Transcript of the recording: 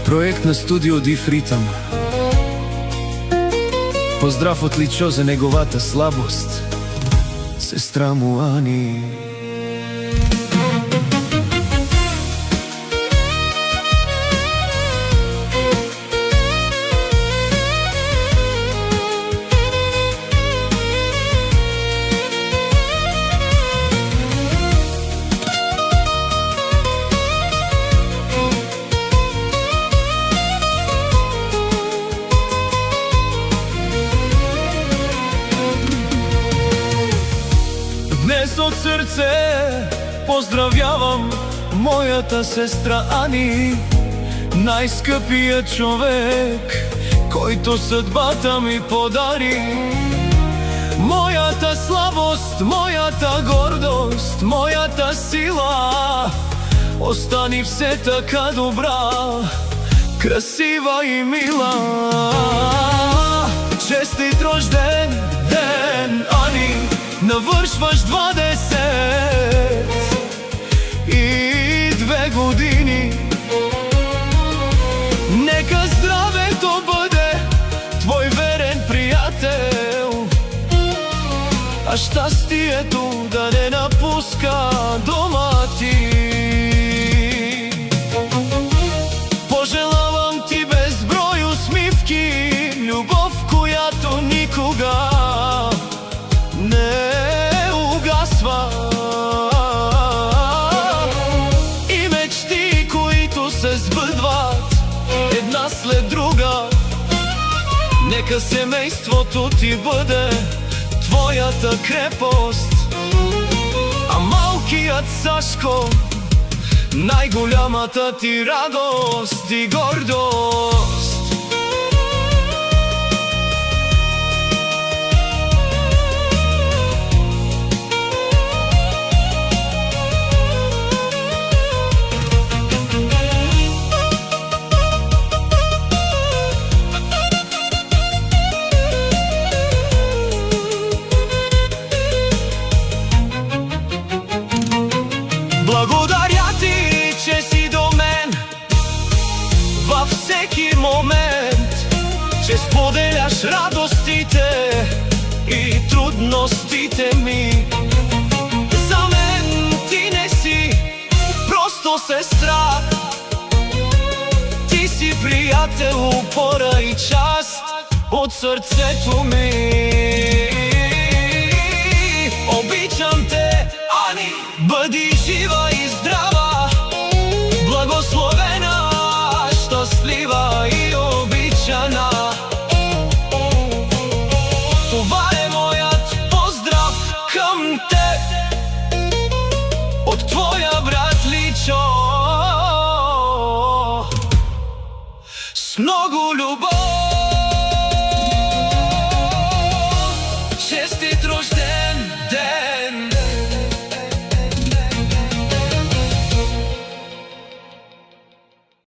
Проект на студио Див Ритам. Поздрав од Личо за неговата слабост, сестра му Ани. Днес од срце поздравјавам мојата сестра Ани, најскъпият човек којто съдбата ми подари. Мојата слабост, мојата гордост, мојата сила, остани все така добра, красива и мила. Честит рожден ден, Ани, навършваш 20 и 2 години. Нека здравето бъде твой верен приятел, а щастието да не напуска дома ти. Пожелавам ти безброй усмивки, любов, която никога не угасва, и мечти, които се сбъдват една след друга. Нека семейството ти бъде твоята крепост, а малкият Сашко най-голямата ти радост и гордост. Благодаря ти, че си до мен във всеки момент, че споделяш радостите и трудностите ми. За мен ти не си просто сестра, ти си приятел, опора и част от сърцето ми. Обичам те, Ани, бъди жива